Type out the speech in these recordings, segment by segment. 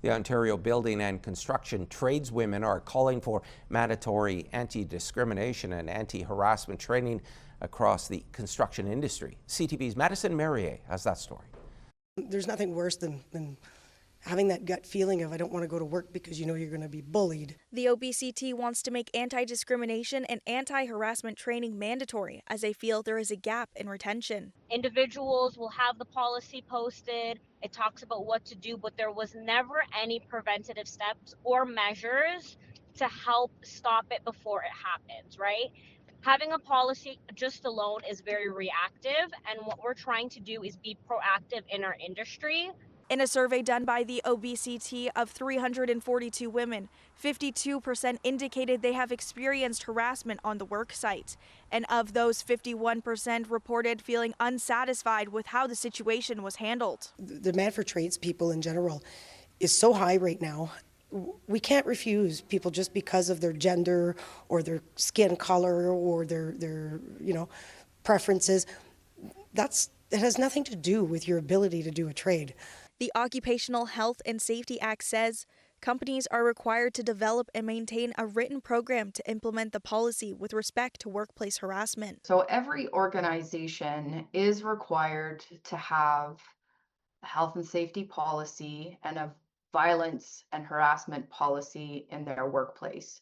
The Ontario Building and Construction tradeswomen are calling for mandatory anti-discrimination and anti-harassment training across the construction industry. CTV's Madison Marier has that story. There's nothing worse than having that gut feeling of I don't want to go to work because you know you're going to be bullied. The OBCT wants to make anti-discrimination and anti-harassment training mandatory as they feel there is a gap in retention. Individuals will have the policy posted. It talks about what to do, but there was never any preventative steps or measures to help stop it before it happens, right? Having a policy just alone is very reactive, and what we're trying to do is be proactive in our industry. In a survey done by the OBCT of 342 women, 52% indicated they have experienced harassment on the work site. And of those, 51% reported feeling unsatisfied with how the situation was handled. The demand for tradespeople in general is so high right now. We can't refuse people just because of their gender or their skin color or their preferences. It has nothing to do with your ability to do a trade. The Occupational Health and Safety Act says companies are required to develop and maintain a written program to implement the policy with respect to workplace harassment. So every organization is required to have a health and safety policy and a violence and harassment policy in their workplace.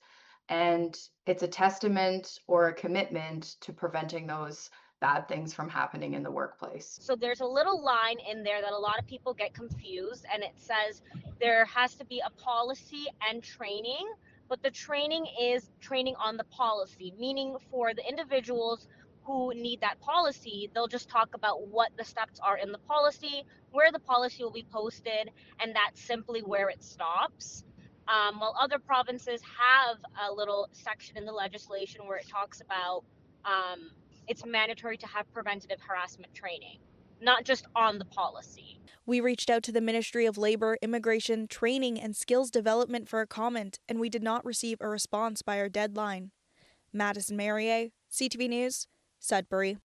And it's a testament or a commitment to preventing those bad things from happening in the workplace. So there's a little line in there that a lot of people get confused, and it says there has to be a policy and training, but the training is training on the policy, meaning for the individuals who need that policy, they'll just talk about what the steps are in the policy, where the policy will be posted, and that's simply where it stops. While other provinces have a little section in the legislation where it talks about it's mandatory to have preventative harassment training, not just on the policy. We reached out to the Ministry of Labour, Immigration, Training and Skills Development for a comment, and we did not receive a response by our deadline. Madison Marier, CTV News, Sudbury.